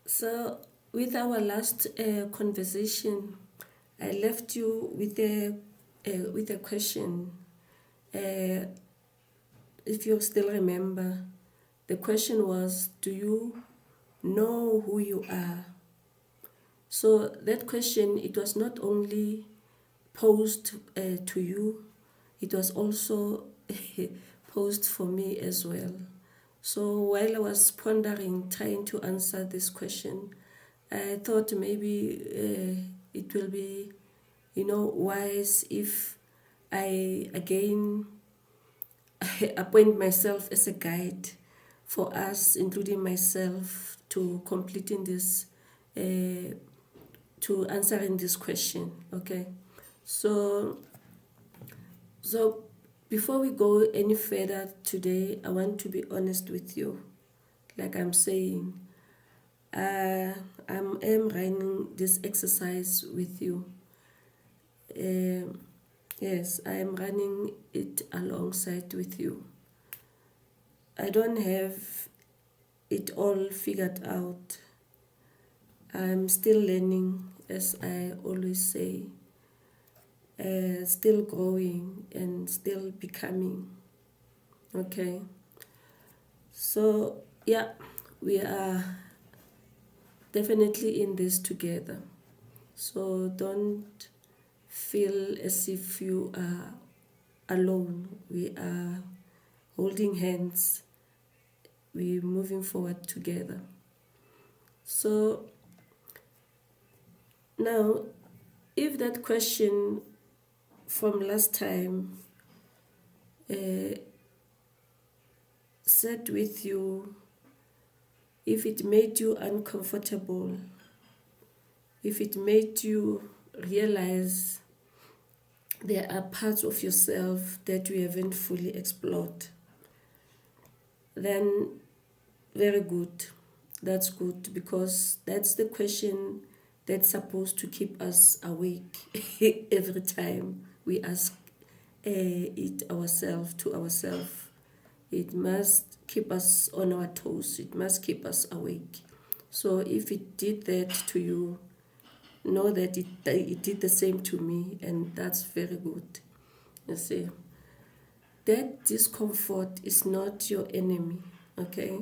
So, with our last conversation, I left you with a question. If you still remember, the question was, do you know who you are? So that question, it was not only posed to you, it was also posed for me as well. So while I was pondering, trying to answer this question, I thought maybe it will be, wise if I again appoint myself as a guide for us, including myself, to completing this, to answering this question. Okay, so before we go any further today, I want to be honest with you. Like I'm saying, I am running this exercise with you. Yes, I am running it alongside with you. I don't have it all figured out. I'm still learning, as I always say, still growing and still becoming. Okay, so yeah, we are definitely in this together. So don't feel as if you are alone. We are holding hands. We're moving forward together. So now, if that question from last time sat with you, if it made you uncomfortable, if it made you realize there are parts of yourself that you haven't fully explored, then very good. That's good, because that's the question that's supposed to keep us awake every time we ask it ourselves to ourselves. It must keep us on our toes. It must keep us awake. So if it did that to you, know that it did the same to me, and that's very good. You see, that discomfort is not your enemy, okay?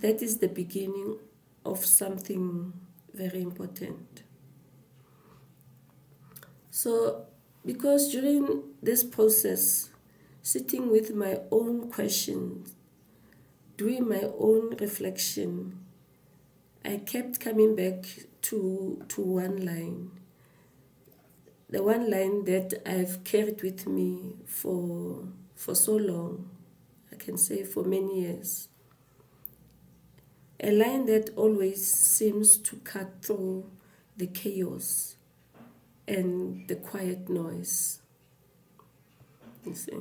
That is the beginning of something very important. So, because during this process, sitting with my own questions, doing my own reflection, I kept coming back to one line. The one line that I've carried with me for so long, I can say for many years. A line that always seems to cut through the chaos and the quiet noise. You see?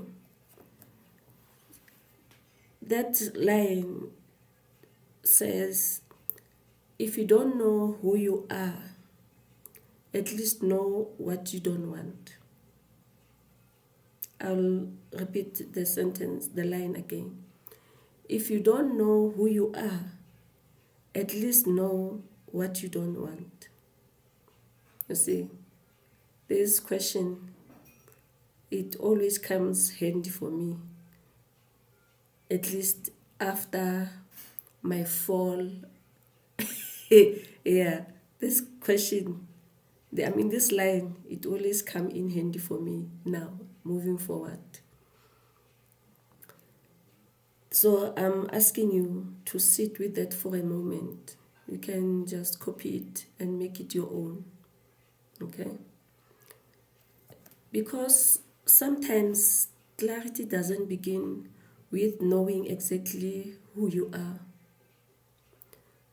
That line says, if you don't know who you are, at least know what you don't want. I'll repeat the sentence, the line again. If you don't know who you are, at least know what you don't want. You see, this question, it always comes handy for me, at least after my fall. Yeah, this question, this line, it always come in handy for me now, moving forward. So I'm asking you to sit with that for a moment. You can just copy it and make it your own, okay? Because sometimes clarity doesn't begin with knowing exactly who you are.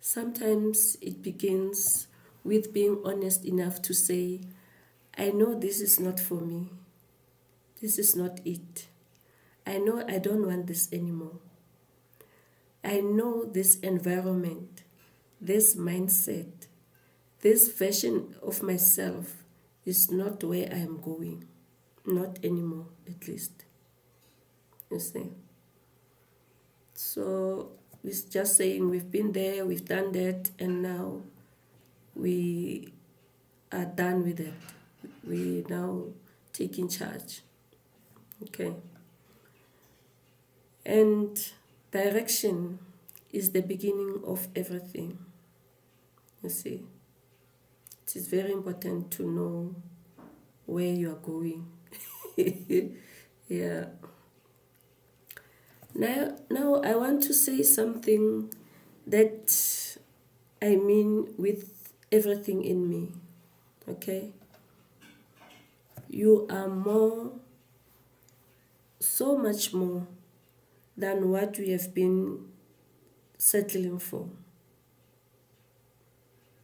Sometimes it begins with being honest enough to say, I know this is not for me. This is not it. I know I don't want this anymore. I know this environment, this mindset, this version of myself is not where I am going. Not anymore, at least. You see? So we're just saying we've been there, we've done that, and now we are done with it. We now taking charge. Okay. And direction is the beginning of everything. You see, it is very important to know where you are going. Yeah. Now I want to say something that I mean with everything in me. Okay? You are more, so much more than what we have been settling for.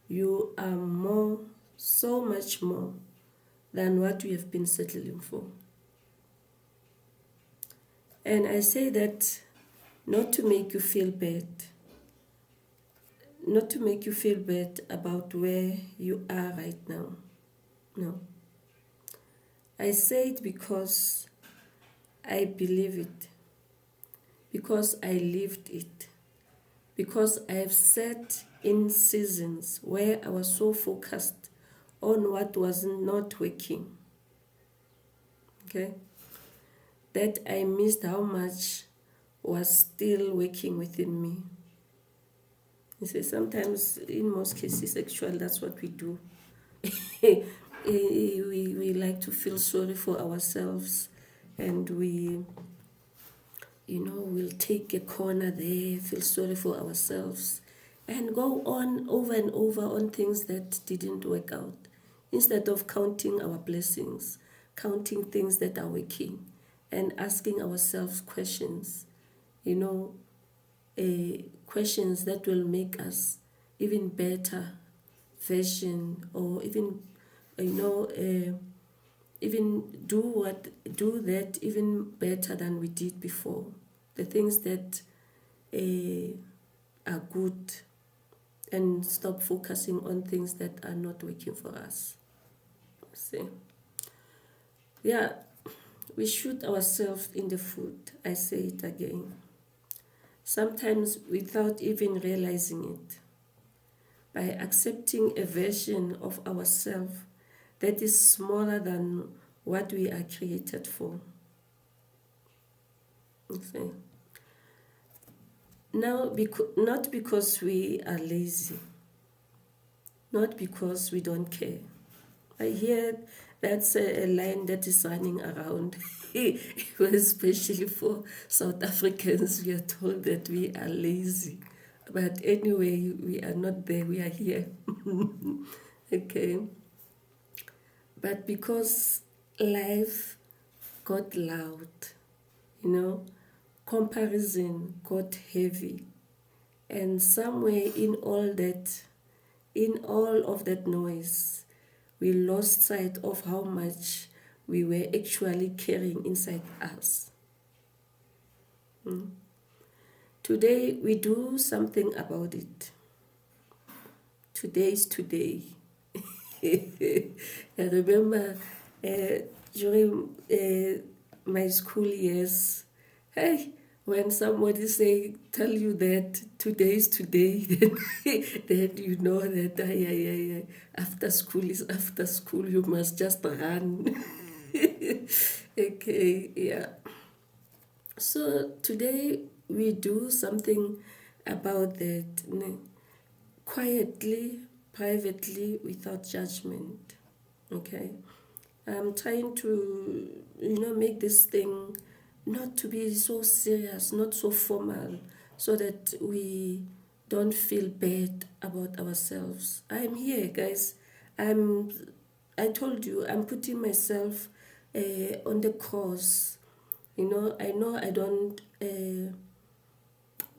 You are more, so much more than what we have been settling for. And I say that not to make you feel bad, not to make you feel bad about where you are right now. No. I say it because I believe it, because I lived it, because I have sat in seasons where I was so focused on what was not working. Okay? That I missed how much was still working within me. You see, sometimes, in most cases, actually, that's what we do. we like to feel sorry for ourselves, and we'll take a corner there, feel sorry for ourselves, and go on over and over on things that didn't work out, instead of counting our blessings, counting things that are working, and asking ourselves questions, questions that will make us even better version, or even even do that even better than we did before. The things that are good, and stop focusing on things that are not working for us. See? Yeah, we shoot ourselves in the foot. I say it again. Sometimes without even realizing it, by accepting a version of ourselves that is smaller than what we are created for. Okay. Now, not because we are lazy, not because we don't care. I hear that's a line that is running around, especially for South Africans. We are told that we are lazy. But anyway, we are not there, we are here. Okay. But because life got loud, comparison got heavy, and somewhere in all of that noise, we lost sight of how much we were actually carrying inside us. Today we do something about it. Today's today. I remember during my school years, when somebody tell you that today's today, then you know that after school is after school, you must just run. Okay, yeah. So today we do something about that, quietly, privately, without judgment. Okay, I'm trying to make this thing not to be so serious, not so formal, so that we don't feel bad about ourselves. I'm here, guys. I told you, I'm putting myself on the course. I know I don't,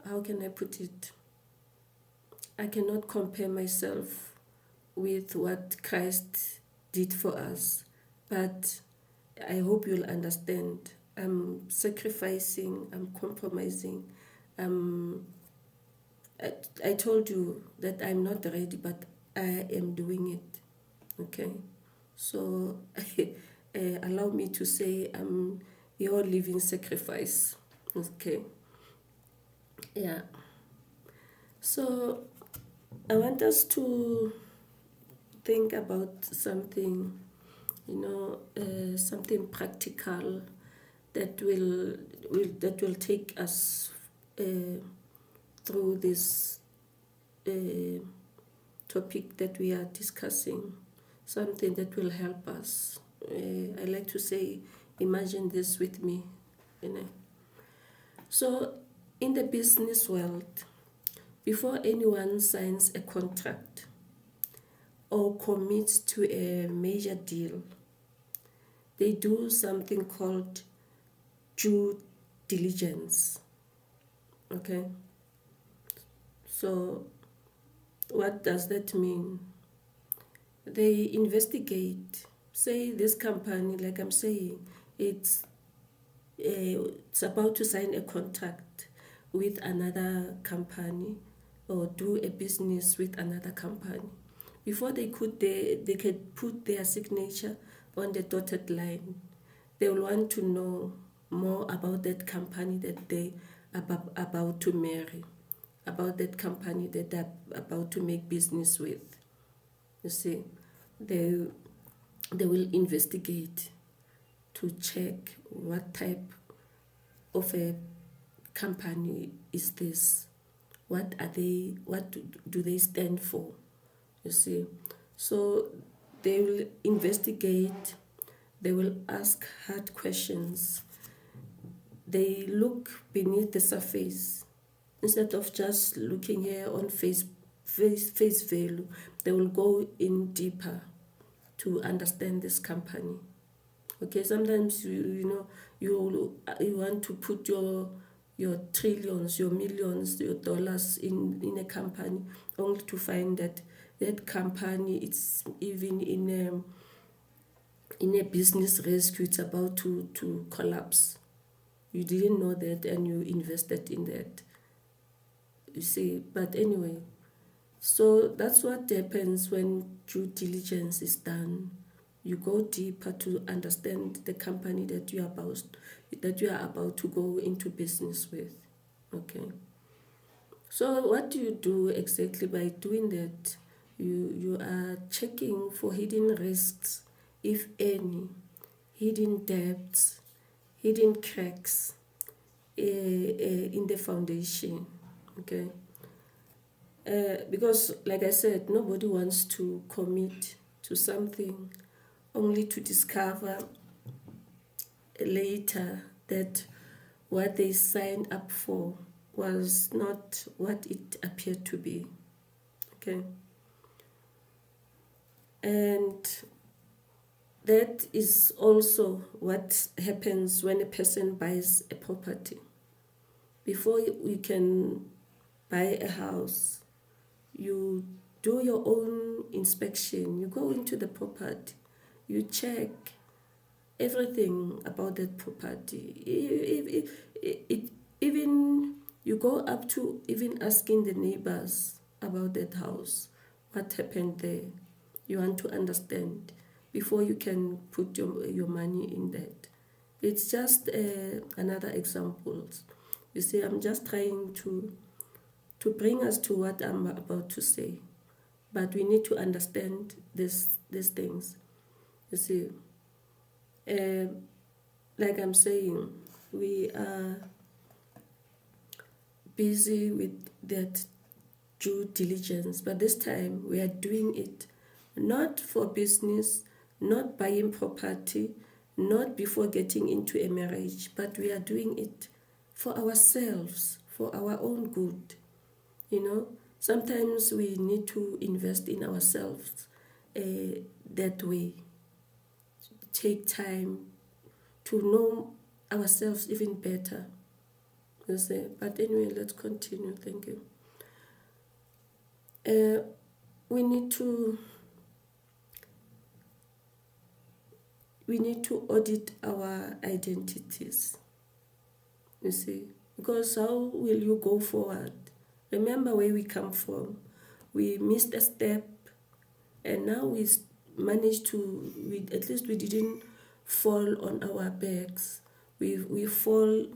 how can I put it? I cannot compare myself with what Christ did for us, but I hope you'll understand. I'm sacrificing, I'm compromising. I told you that I'm not ready, but I am doing it. Okay? So allow me to say your living sacrifice. Okay? Yeah. So I want us to think about something, something practical that will take us through this topic that we are discussing, something that will help us. I like to say, imagine this with me. So, in the business world, before anyone signs a contract or commits to a major deal, they do something called due diligence. Okay? So, what does that mean? They investigate. Say this company, like I'm saying, it's about to sign a contract with another company or do a business with another company. Before they can put their signature on the dotted line, they will want to know more about that company that they are about to marry, about that company that they're about to make business with. You see, they will investigate to check what type of a company is this, what do they stand for, you see. So they will investigate, they will ask hard questions, they look beneath the surface instead of just looking here on face value. They will go in deeper to understand this company. Okay, sometimes you want to put your trillions, your millions, your dollars in a company, only to find that that company it's even in a business rescue, it's about to collapse. You didn't know that and you invested in that. You see, but anyway, so that's what happens when due diligence is done. You go deeper to understand the company that you are about to go into business with. Okay. So what do you do exactly by doing that? You are checking for hidden risks, if any, hidden debts, hidden cracks in the foundation. Okay. Because, like I said, nobody wants to commit to something only to discover later that what they signed up for was not what it appeared to be. Okay. And that is also what happens when a person buys a property. Before you can buy a house, you do your own inspection, you go into the property, you check everything about that property. Even you go up to even asking the neighbors about that house, what happened there. You want to understand before you can put your money in that. It's just another example. You see, I'm just trying to bring us to what I'm about to say. But we need to understand these things. You see, like I'm saying, we are busy with that due diligence, but this time we are doing it not for business, not buying property, not before getting into a marriage, but we are doing it for ourselves, for our own good. Sometimes we need to invest in ourselves that way. Take time to know ourselves even better. You see? But anyway, let's continue. Thank you. We need to audit our identities. You see, because how will you go forward? Remember where we come from. We missed a step, and now we managed to. At least we didn't fall on our backs. We fall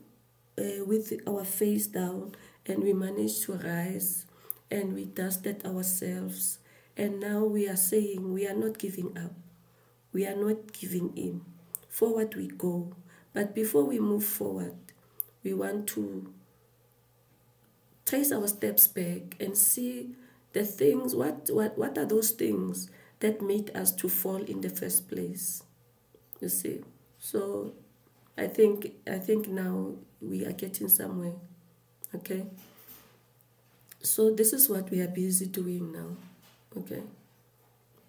with our face down, and we managed to rise and we dusted ourselves. And now we are saying we are not giving up. We are not giving in. Forward we go. But before we move forward, we want to trace our steps back and see the things, what are those things that made us to fall in the first place. You see. So I think now we are getting somewhere. Okay. So this is what we are busy doing now. Okay.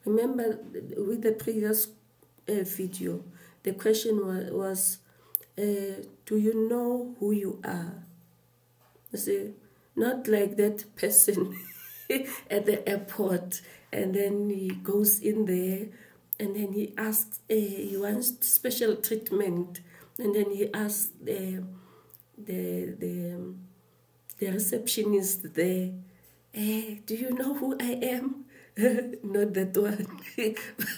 Remember with the previous video, the question was do you know who you are? You see, not like that person at the airport, and then he goes in there, and then he asks, he wants special treatment, and then he asks the receptionist there, do you know who I am? Not that one.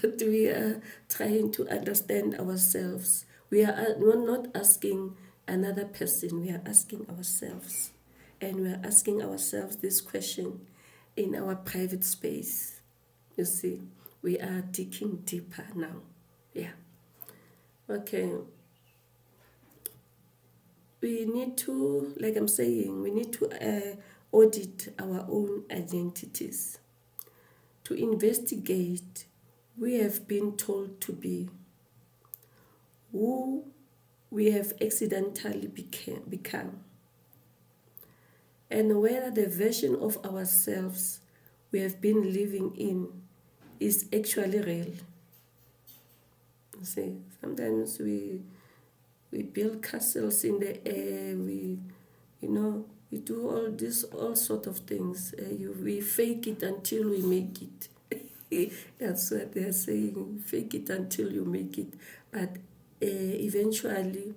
But we are trying to understand ourselves. We're not asking another person, we are asking ourselves. And we are asking ourselves this question in our private space. You see, we are digging deeper now. Yeah. Okay. We need to, like I'm saying, we need to audit our own identities, to investigate we have been told to be, who we have accidentally become, and whether the version of ourselves we have been living in is actually real. See, sometimes we build castles in the air, we do all sort of things. We fake it until we make it. That's what they're saying, fake it until you make it. But eventually,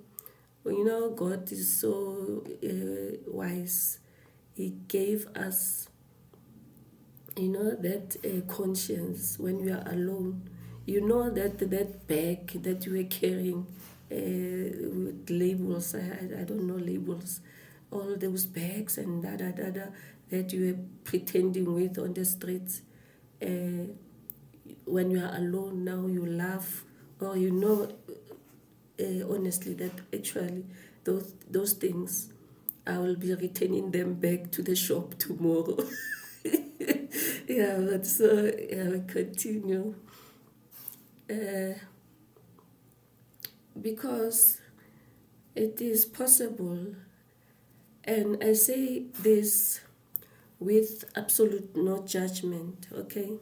God is so wise. He gave us, that conscience when we are alone. That bag that you were carrying with labels, I don't know labels, all those bags and that you were pretending with on the streets. When you are alone now, you laugh, or honestly that actually those things, I will be returning them back to the shop tomorrow. Yeah, but so we continue. Because it is possible, and I say this with absolute no judgment, okay?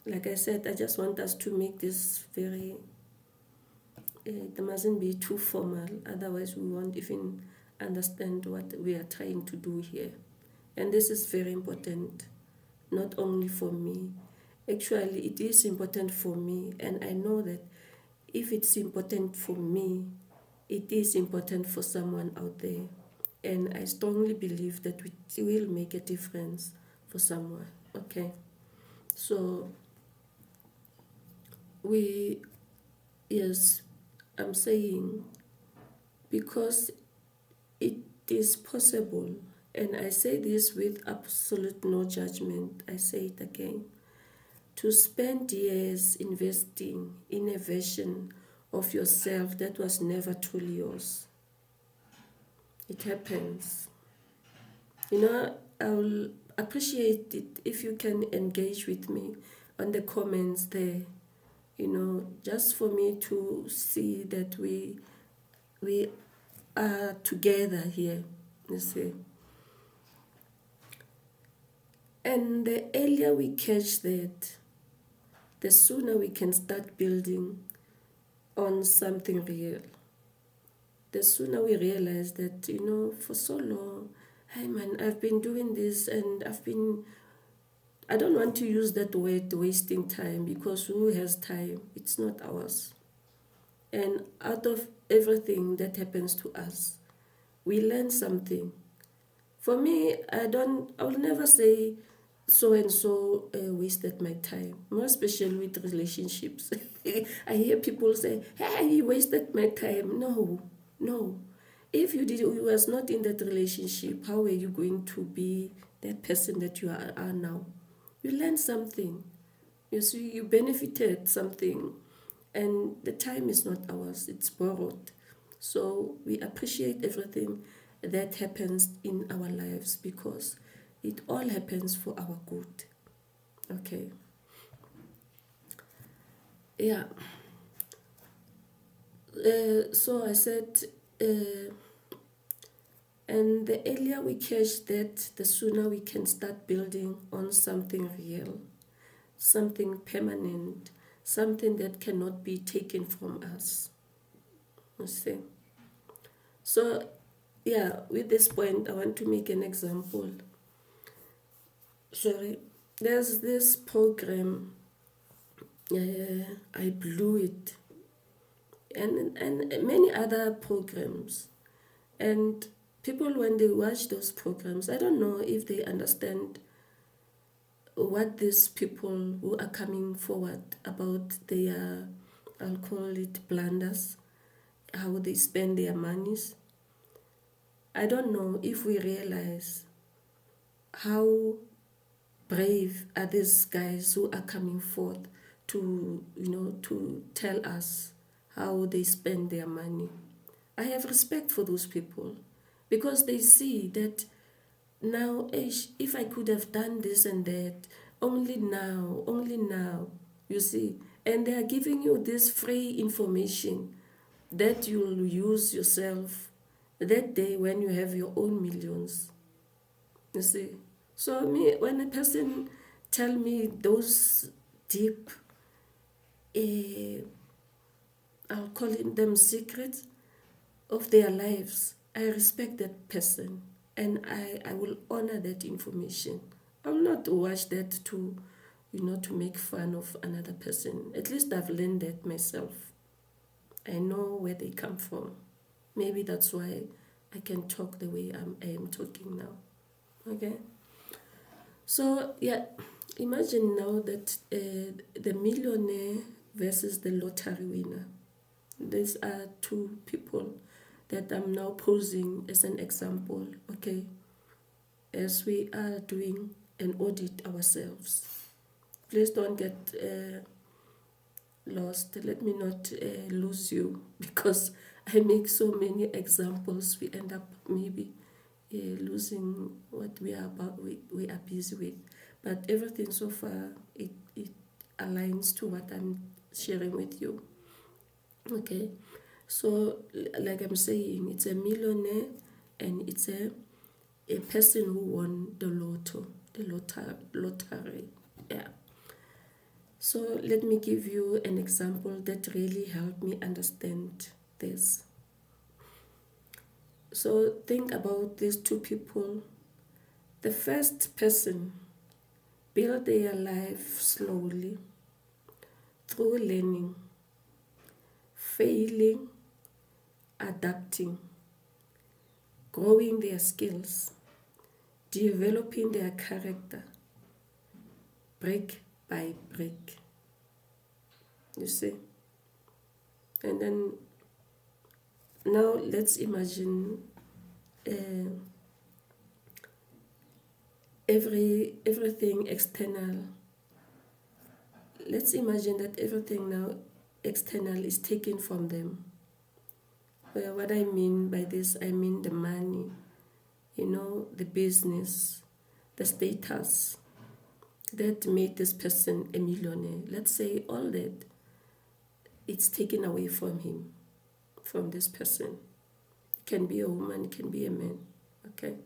Like I said, I just want us to make this very, it mustn't be too formal, otherwise we won't even understand what we are trying to do here. And this is very important, not only for me. Actually, it is important for me, and I know that if it's important for me, it is important for someone out there. And I strongly believe that it will make a difference for someone, okay? So, I'm saying, because it is possible, and I say this with absolute no judgment, I say it again, to spend years investing in a version of yourself that was never truly yours. It happens. I will appreciate it if you can engage with me on the comments there, just for me to see that we are together here, you see. And the earlier we catch that, the sooner we can start building on something real. The sooner we realize that, for so long, hey man, I've been doing this, and I don't want to use that word wasting time, because who has time? It's not ours. And out of everything that happens to us, we learn something. For me, I will never say so and so wasted my time, more especially with relationships. I hear people say, hey, you wasted my time. No. If you was not in that relationship, how are you going to be that person that you are now. You learned something. You see, you benefited something, and the time is not ours, it's borrowed. So we appreciate everything that happens in our lives because it all happens for our good. Okay. Yeah. So I said, and the earlier we catch that, the sooner we can start building on something real, something permanent, something that cannot be taken from us. You see? So, yeah, with this point, I want to make an example. Sorry. There's this program, I blew it, and many other programs. And people, when they watch those programs, I don't know if they understand what these people who are coming forward about their, I'll call it blunders, how they spend their monies. I don't know if we realize how brave are these guys who are coming forth to, to tell us how they spend their money. I have respect for those people because they see that now, if I could have done this and that, only now, you see. And they are giving you this free information that you'll use yourself that day when you have your own millions. You see. So me, when a person tell me those deep, I'll call them secrets of their lives, I respect that person and I will honor that information. I will not watch that to, to make fun of another person. At least I've learned that myself. I know where they come from. Maybe that's why I can talk the way I am talking now. Okay? So, yeah, imagine now that the millionaire versus the lottery winner. These are two people that I'm now posing as an example, okay, as we are doing an audit ourselves. Please don't get lost. Let me not lose you because I make so many examples. We end up maybe losing what we are busy with. But everything so far, it aligns to what I'm sharing with you. Okay. So, like I'm saying, it's a millionaire and it's a person who won the lottery. Yeah. So, let me give you an example that really helped me understand this. So, think about these two people. The first person built their life slowly through learning, failing, adapting, growing their skills, developing their character, brick by brick. You see? And then now let's imagine everything external. Let's imagine that everything now external is taken from them. What I mean by this, I mean the money, the business, the status that made this person a millionaire. Let's say all that, it's taken away from him, from this person. It can be a woman, it can be a man, okay?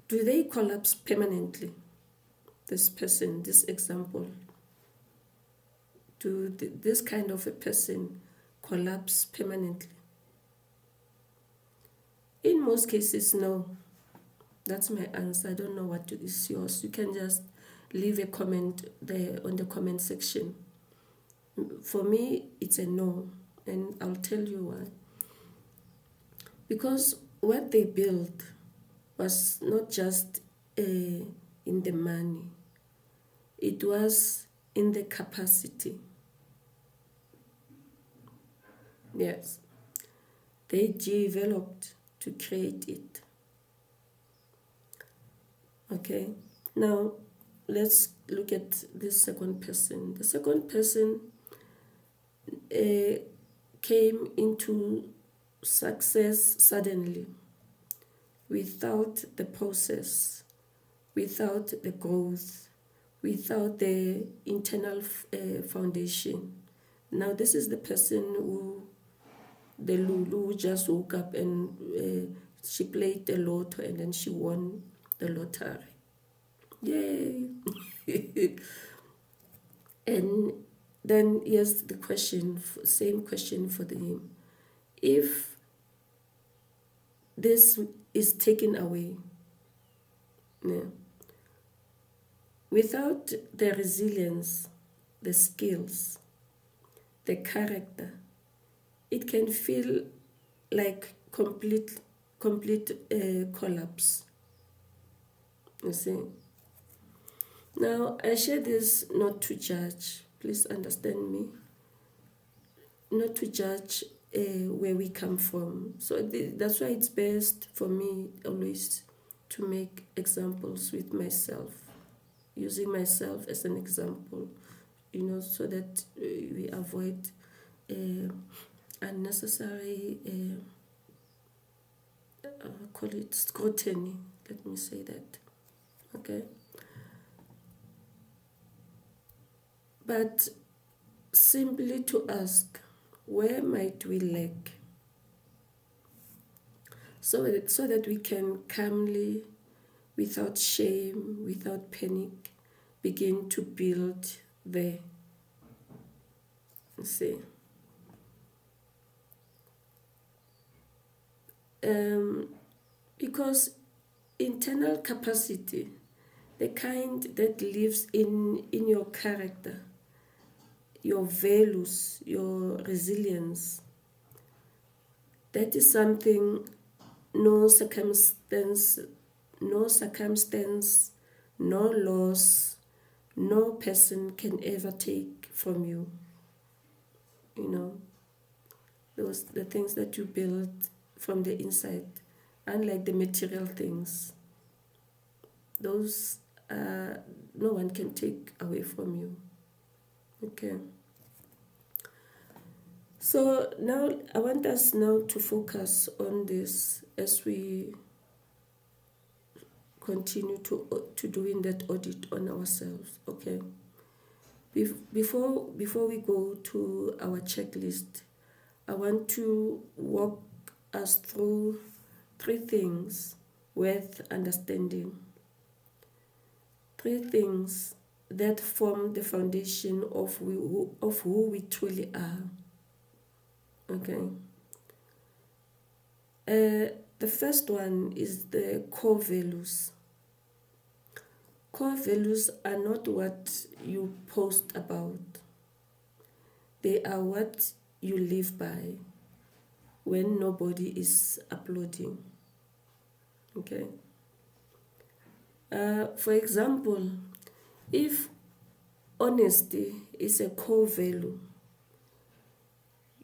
Do they collapse permanently? This person, this example, do this kind of a person collapse permanently? In most cases, no. That's my answer. I don't know what is yours. You can just leave a comment there on the comment section. For me, it's a no, and I'll tell you why. Because what they built was not just in the money. It was in the capacity. Yes. They developed to create it. Okay, now let's look at this second person. The second person came into success suddenly, without the process, without the growth, without the internal foundation. Now, this is the person the Lulu, who just woke up and she played the lotto and then she won the lottery. Yay! And then here's the question, same question for him. If this is taken away, yeah, without the resilience, the skills, the character, it can feel like complete collapse. You see. Now, I share this not to judge. Please understand me. Not to judge where we come from. So that's why it's best for me always to make examples with myself, using myself as an example, so that we avoid unnecessary, call it scrutiny. Let me say that. Okay. But simply to ask, where might we lack? So that we can calmly, without shame, without panic, begin to build there. See. Because internal capacity, the kind that lives in your character, your values, your resilience, that is something no circumstance, no loss, no person can ever take from you. Those the things that you build from the inside, unlike the material things. Those no one can take away from you. Okay. So now I want us now to focus on this as we continue to doing that audit on ourselves. Okay. Before we go to our checklist, I want to walk us through 3 things worth understanding. 3 things that form the foundation of who we truly are. Okay. The first one is the core values. Core values are not what you post about. They are what you live by when nobody is uploading. Okay. For example, if honesty is a core value,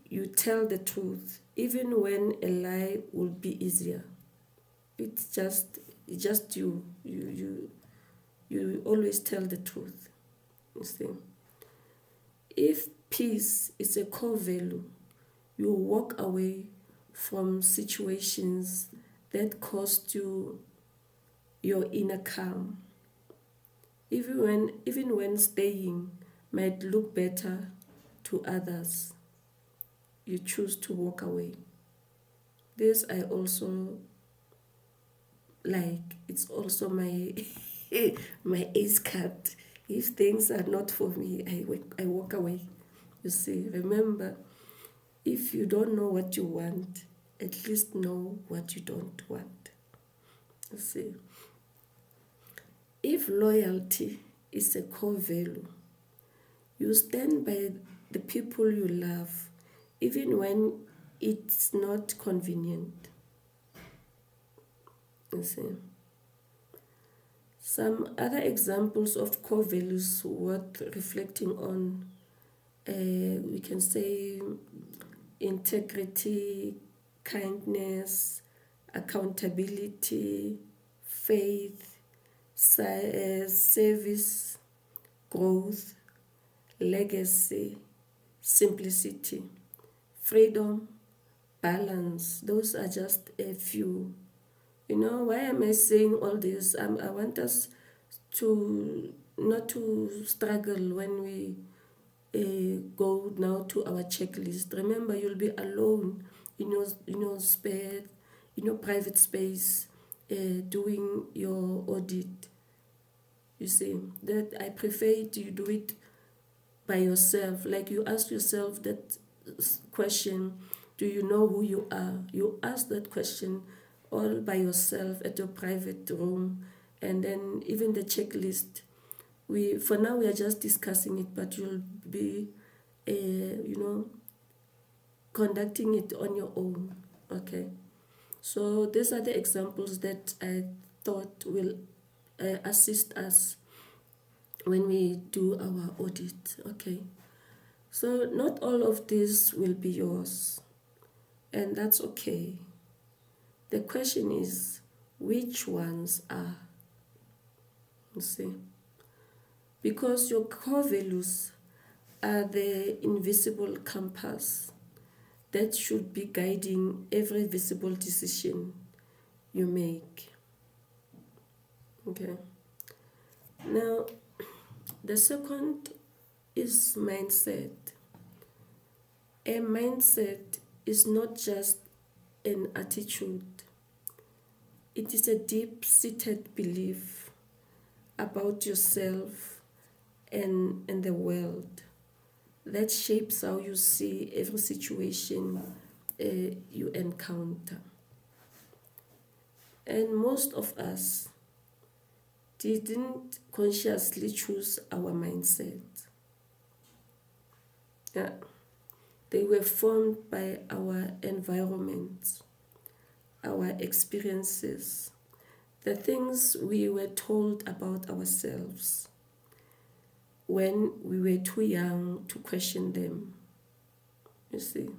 you tell the truth, even when a lie will be easier. It's just you always tell the truth. You see. If peace is a core value, you walk away from situations that cost you your inner calm. Even when staying might look better to others, you choose to walk away. This I also like. It's also my my ace card. If things are not for me, I walk away. You see, remember, if you don't know what you want, at least know what you don't want. You see. If loyalty is a core value, you stand by the people you love, even when it's not convenient. You see. Some other examples of core values worth reflecting on, we can say integrity, kindness, accountability, faith, service, growth, legacy, simplicity, freedom, balance. Those are just a few. Why am I saying all this? I want us to not to struggle when we go now to our checklist. Remember, you'll be alone in your spare, in your private space, doing your audit. You see that I prefer you do it by yourself. Like you ask yourself that question: do you know who you are? You ask that question all by yourself at your private room, and then even the checklist. For now we are just discussing it, but you'll be, conducting it on your own. Okay. So these are the examples that I thought will assist us when we do our audit. Okay. So not all of this will be yours, and that's okay. The question is, which ones are? You see, because your core values are the invisible compass that should be guiding every visible decision you make. Okay. Now, the second is mindset. A mindset is not just an attitude, it is a deep-seated belief about yourself and the world that shapes how you see every situation you encounter. And most of us didn't consciously choose our mindset. Yeah. They were formed by our environment, our experiences, the things we were told about ourselves when we were too young to question them. You see,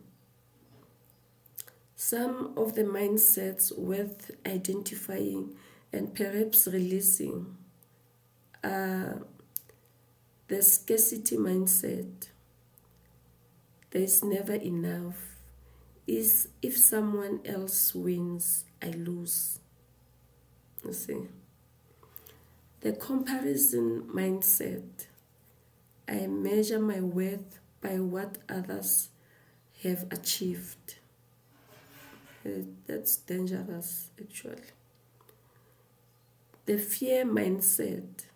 some of the mindsets worth identifying and perhaps releasing are the scarcity mindset. There's never enough. Is if someone else wins, I lose. You see, the comparison mindset. I measure my worth by what others have achieved. That's dangerous, actually. The fear mindset.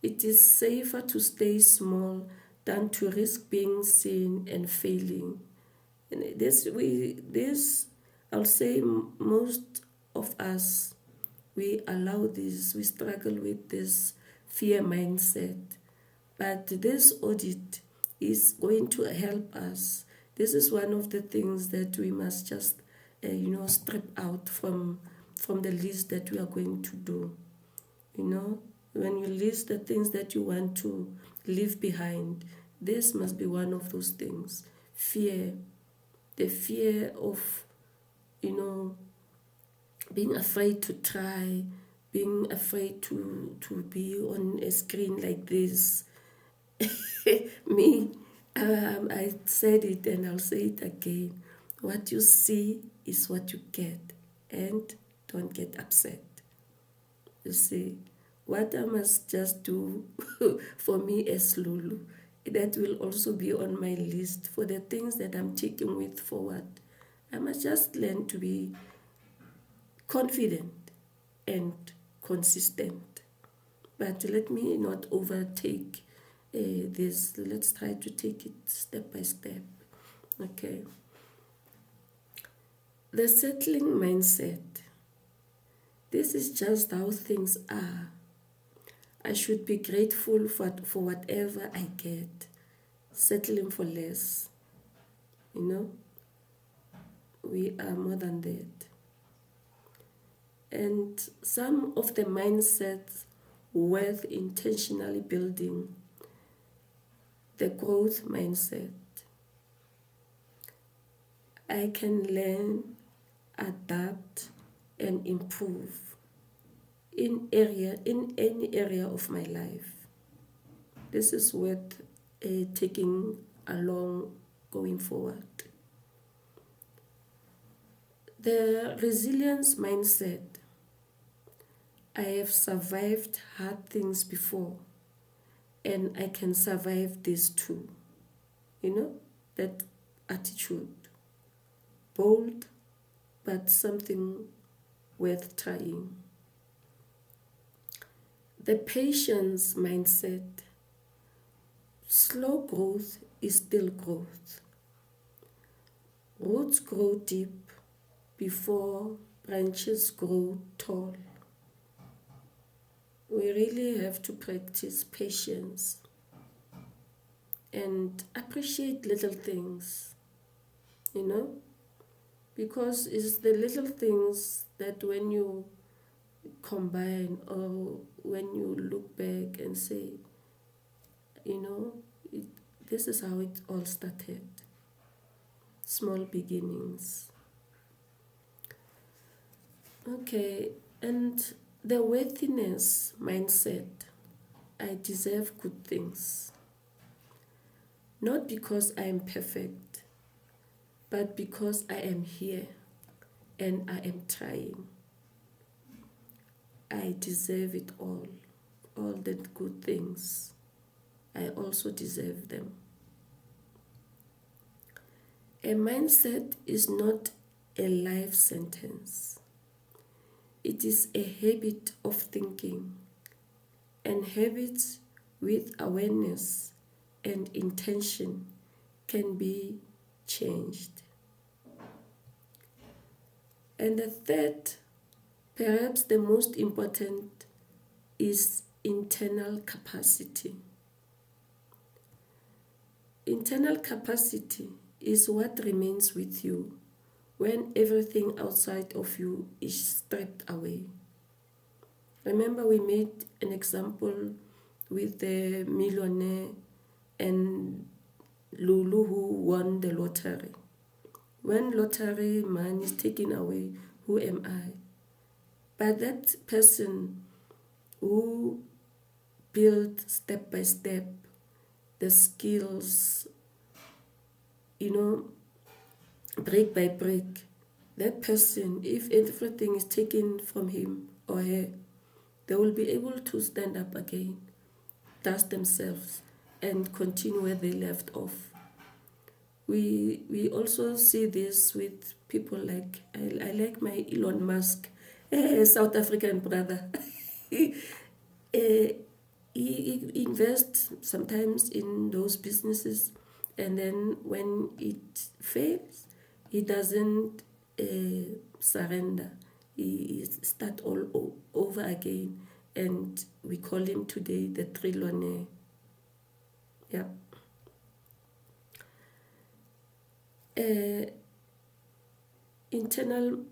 It is safer to stay small than to risk being seen and failing. And I'll say most of us, we allow this, we struggle with this fear mindset. But this audit is going to help us. This is one of the things that we must just, strip out from the list that we are going to do. When you list the things that you want to leave behind, this must be one of those things. Fear, the fear of, being afraid to try, being afraid to be on a screen like this. Me, I said it and I'll say it again. What you see is what you get, and don't get upset. You see, what I must just do for me as Lulu, that will also be on my list for the things that I'm taking with forward. I must just learn to be confident and consistent. But let me not overtake this. Let's try to take it step by step. Okay. The settling mindset. This is just how things are. I should be grateful for whatever I get. Settling for less. We are more than that. And some of the mindsets worth intentionally building. The growth mindset. I can learn, adapt, and improve. in any area of my life. This is worth taking along going forward. The resilience mindset. I have survived hard things before, and I can survive this too. That attitude. Bold, but something worth trying. The patience mindset. Slow growth is still growth. Roots grow deep before branches grow tall. We really have to practice patience and appreciate little things, because it's the little things that when you combine or when you look back and say, this is how it all started. Small beginnings. Okay, and the worthiness mindset. I deserve good things. Not because I am perfect, but because I am here and I am trying. I deserve it all the good things. I also deserve them. A mindset is not a life sentence. It is a habit of thinking, and habits with awareness and intention can be changed. And the third, perhaps the most important, is internal capacity. Internal capacity is what remains with you when everything outside of you is stripped away. Remember, we made an example with the millionaire and Lulu who won the lottery. When lottery money is taken away, who am I? But that person who built step by step the skills, brick by brick, that person, if everything is taken from him or her, they will be able to stand up again, dust themselves, and continue where they left off. We also see this with people like, I like my Elon Musk, South African brother. He invests sometimes in those businesses, and then when it fails, he doesn't surrender. He starts all over again, and we call him today the trillionaire. Yeah. Internal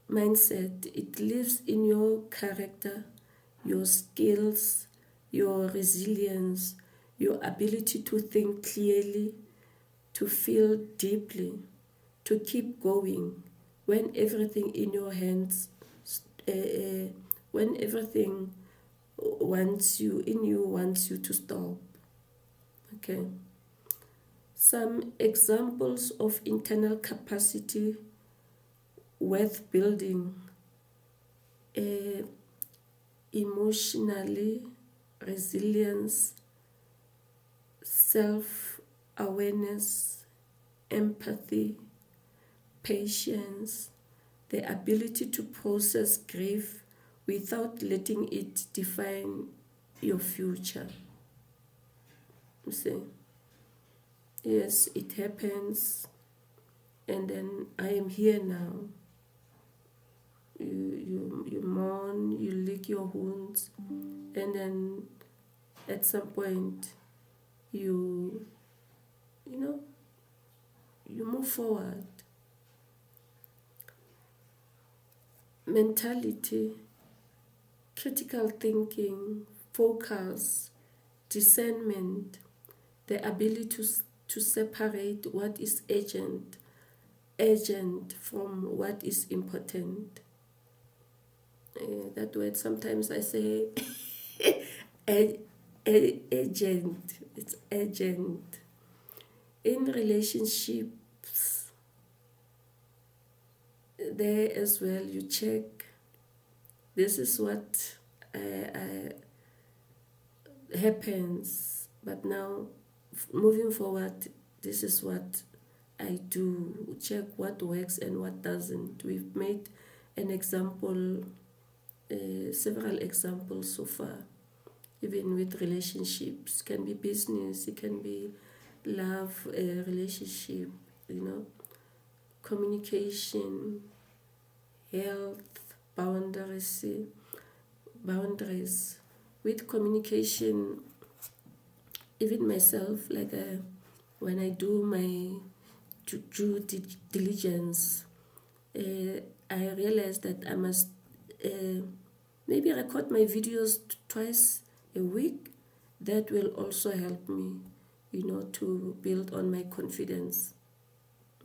mindset, it lives in your character, your skills, your resilience, your ability to think clearly, to feel deeply, to keep going when everything in your hands, when everything wants you to stop. Okay. Some examples of internal capacity worth building: emotionally resilience, self-awareness, empathy, patience, the ability to process grief without letting it define your future. You see? Yes, it happens, and then I am here now. You mourn, you lick your wounds, and then at some point you move forward. Mentality, critical thinking, focus, discernment, the ability to separate what is urgent from what is important. That word sometimes I say agent. It's agent. In relationships, there as well, you check. This is what happens, but now moving forward, this is what I do. Check what works and what doesn't. We've made an example, several examples so far, even with relationships. It can be business, it can be love, relationship, communication, health, boundaries. With communication, even myself, like when I do my due diligence, I realized that I must maybe record my videos twice a week. That will also help me, to build on my confidence.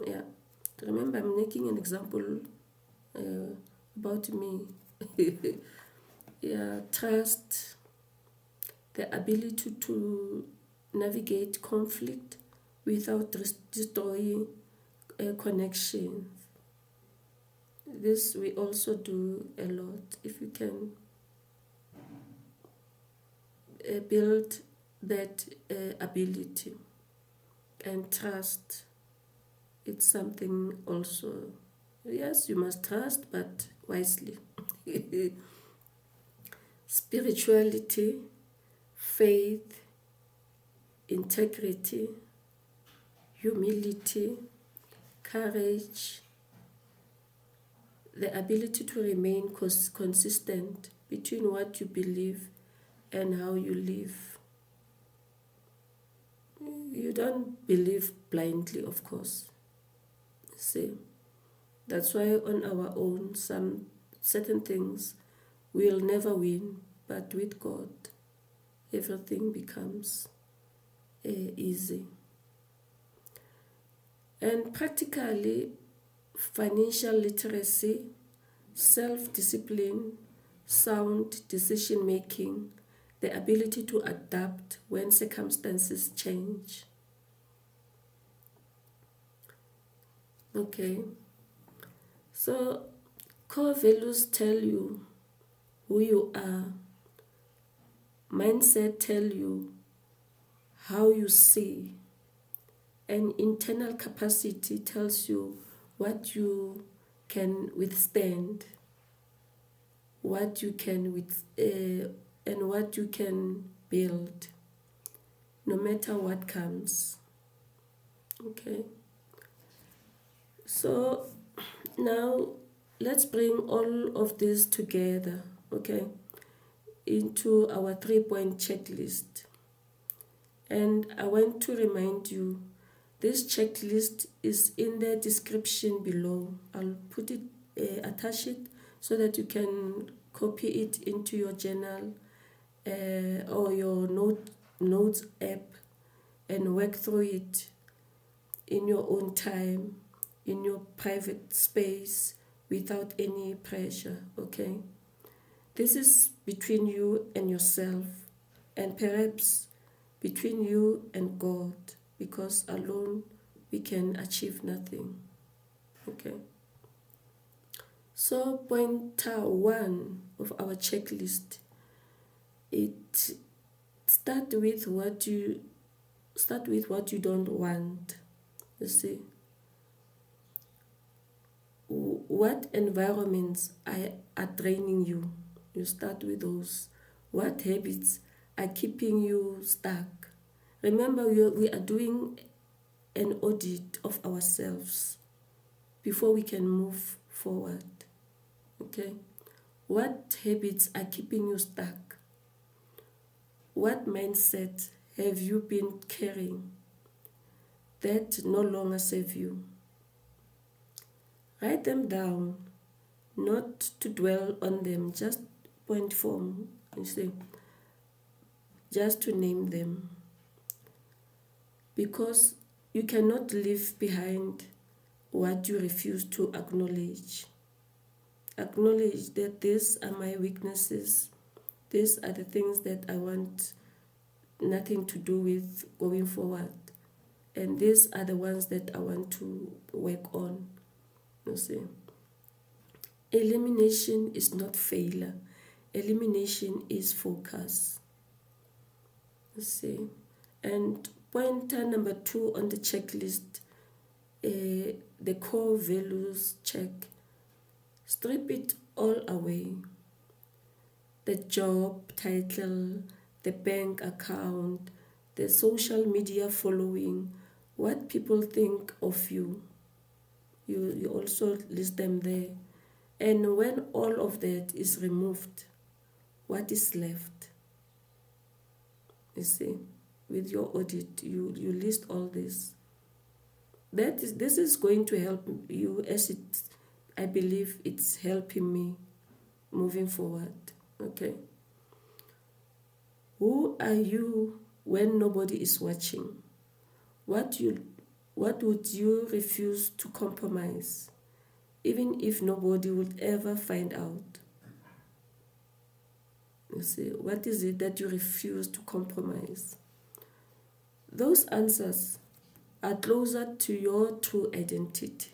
Yeah. Remember, I'm making an example about me. Yeah, trust, the ability to navigate conflict without destroying connections. This we also do a lot. If you can build that ability and trust, it's something also. Yes, you must trust, but wisely. Spirituality, faith, integrity, humility, courage, the ability to remain consistent between what you believe and how you live. You don't believe blindly, of course. See, that's why on our own, some certain things we'll never win, but with God, everything becomes easy. And practically, financial literacy, self-discipline, sound decision-making, the ability to adapt when circumstances change. Okay, so core values tell you who you are. Mindset tell you how you see. And internal capacity tells you what you can withstand, what you can and what you can build, no matter what comes. Okay. So now let's bring all of this together, okay, into our 3-point checklist. And I want to remind you, this checklist is in the description below. I'll put it, attach it, so that you can copy it into your journal or your notes app and work through it in your own time, in your private space, without any pressure, okay? This is between you and yourself, and perhaps between you and God, because alone we can achieve nothing, okay? So pointer 1 of our checklist, it start with what you don't want. You see, what environments are draining you? You start with those. What habits are keeping you stuck? Remember, we are doing an audit of ourselves before we can move forward. Okay? What habits are keeping you stuck? What mindset have you been carrying that no longer serve you? Write them down, not to dwell on them, just point form, you see, just to name them. Because you cannot leave behind what you refuse to acknowledge. Acknowledge that these are my weaknesses. These are the things that I want nothing to do with going forward. And these are the ones that I want to work on. You see. Elimination is not failure. Elimination is focus. You see. And pointer number 2 on the checklist, the core values check. Strip it all away. The job title, the bank account, the social media following, what people think of you. You also list them there. And when all of that is removed, what is left? You see, with your audit, you list all this. This is going to help you, as I believe it's helping me moving forward. Okay. Who are you when nobody is watching? What would you refuse to compromise, even if nobody would ever find out? You see, what is it that you refuse to compromise? Those answers are closer to your true identity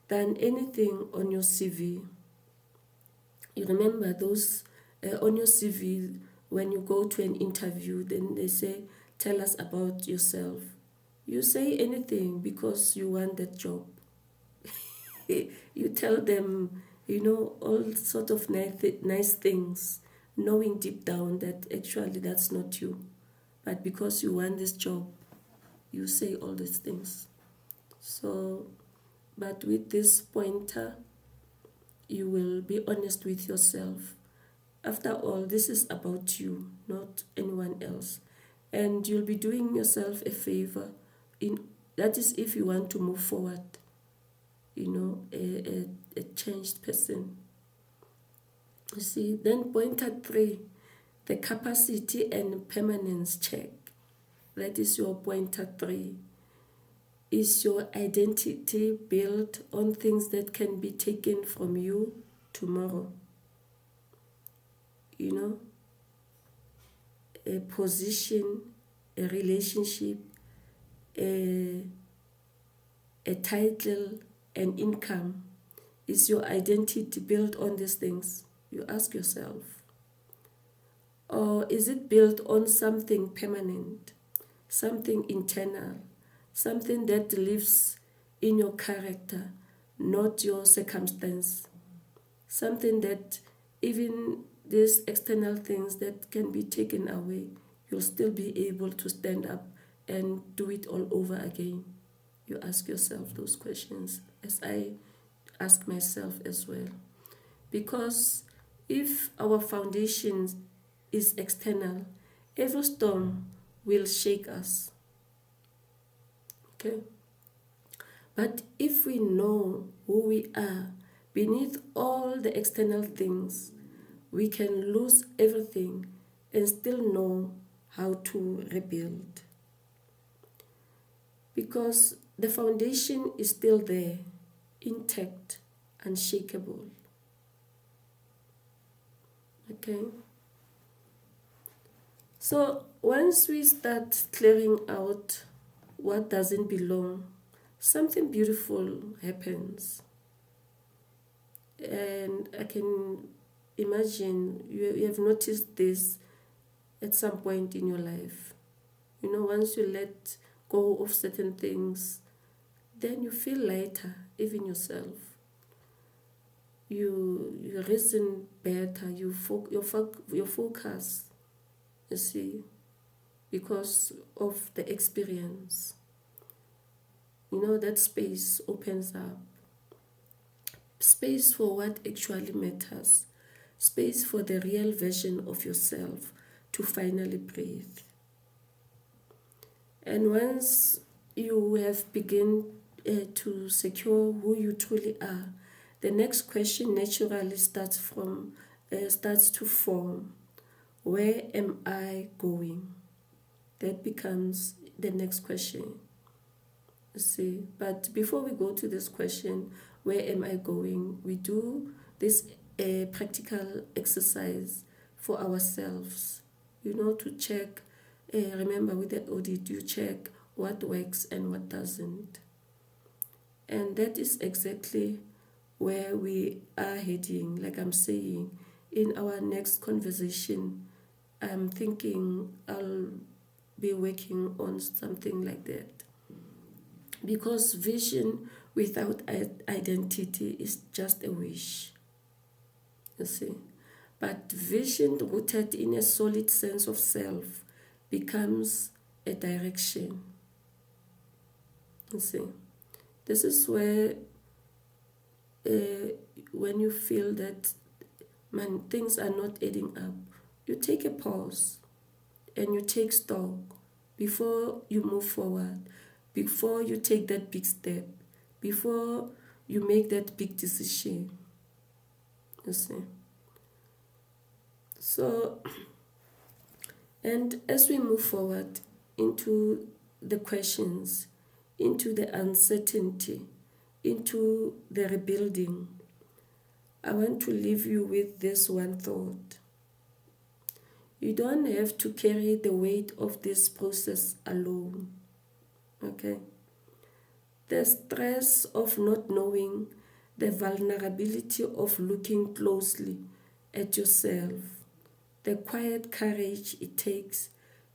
than anything on your CV. You remember those on your CV, when you go to an interview, then they say, tell us about yourself. You say anything because you want that job. You tell them, all sort of nice things, knowing deep down that actually that's not you. But because you want this job, you say all these things. So, but with this pointer, you will be honest with yourself. After all, this is about you, not anyone else. And you'll be doing yourself a favor. That is if you want to move forward, a changed person. You see, then pointer 3, the capacity and permanence check. That is your pointer 3. Is your identity built on things that can be taken from you tomorrow? A position, a relationship, a title, an income. Is your identity built on these things? You ask yourself. Or is it built on something permanent, something internal, something that lives in your character, not your circumstance, something that even these external things that can be taken away, you'll still be able to stand up and do it all over again. You ask yourself those questions, as I ask myself as well. Because if our foundation is external, every storm will shake us. Okay? But if we know who we are beneath all the external things, we can lose everything and still know how to rebuild. Because the foundation is still there, intact, unshakable. Okay? So once we start clearing out what doesn't belong, something beautiful happens. And I can imagine you have noticed this at some point in your life. Once you let go of certain things, then you feel lighter, even yourself. You reason better, your focus, you see, because of the experience. That space opens up. Space for what actually matters. Space for the real version of yourself to finally breathe. And once you have begun to secure who you truly are, the next question naturally starts to form. Where am I going? That becomes the next question. See, but before we go to this question, Where am I going? We do this practical exercise for ourselves, to check. Remember, with the audit, you check what works and what doesn't. And that is exactly where we are heading. Like I'm saying, in our next conversation, I'm thinking I'll be working on something like that. Because vision without identity is just a wish, you see. But vision rooted in a solid sense of self becomes a direction, you see. This is where when you feel that, man, things are not adding up, you take a pause and you take stock before you move forward, before you take that big step, before you make that big decision, you see. So, and as we move forward into the questions, into the uncertainty, into the rebuilding, I want to leave you with this one thought. You don't have to carry the weight of this process alone, okay? The stress of not knowing, the vulnerability of looking closely at yourself, the quiet courage it takes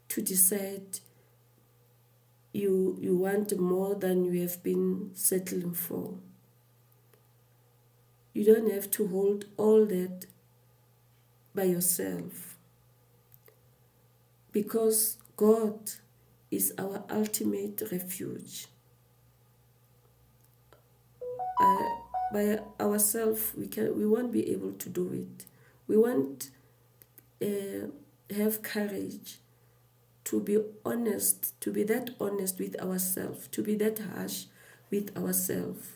to decide you want more than you have been settling for. You don't have to hold all that by yourself, because God is our ultimate refuge. By ourselves, we won't be able to do it. We won't have courage to be honest, to be that honest with ourselves, to be that harsh with ourselves.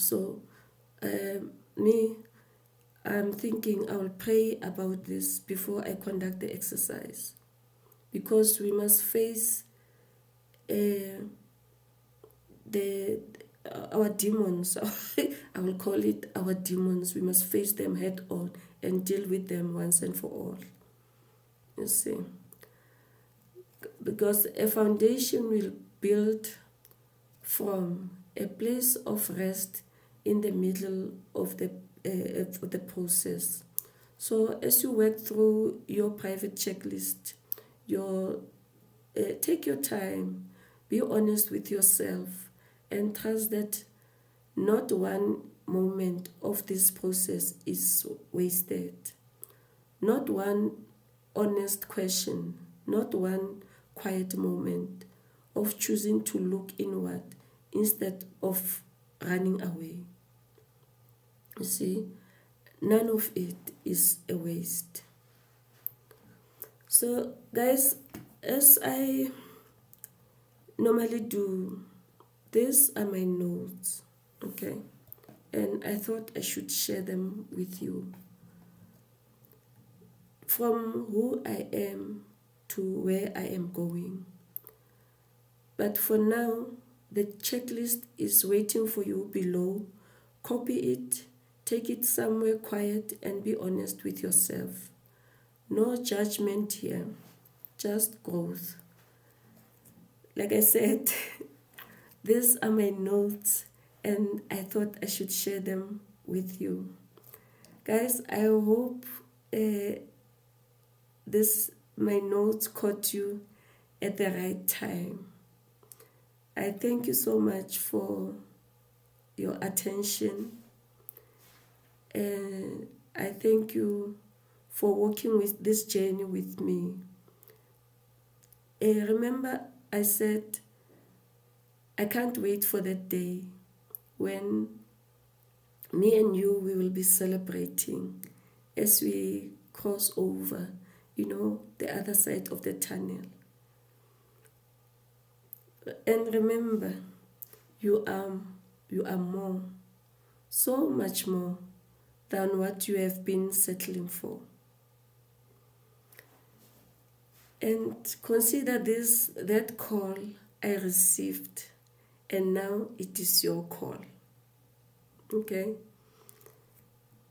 So, I'm thinking I will pray about this before I conduct the exercise, because we must face our demons. I will call it our demons. We must face them head on and deal with them once and for all. You see, because a foundation will build from a place of rest in the middle of the process. So as you work through your private checklist, take your time, be honest with yourself, and trust that not one moment of this process is wasted. Not one honest question, not one quiet moment of choosing to look inward instead of running away. You see, none of it is a waste. So, guys, as I normally do, these are my notes, okay? And I thought I should share them with you. From who I am to where I am going. But for now, the checklist is waiting for you below. Copy it, take it somewhere quiet, and be honest with yourself. No judgment here, just growth. Like I said, these are my notes, and I thought I should share them with you. Guys, I hope my notes caught you at the right time. I thank you so much for your attention, and I thank you for walking with this journey with me. Remember, I said I can't wait for that day when me and you, we will be celebrating as we cross over, the other side of the tunnel. And remember, you are more, so much more than what you have been settling for. And consider that call I received, and now it is your call. Okay.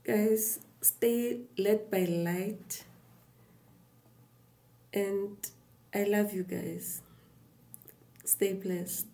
Guys, stay led by light, and I love you guys. Stay blessed.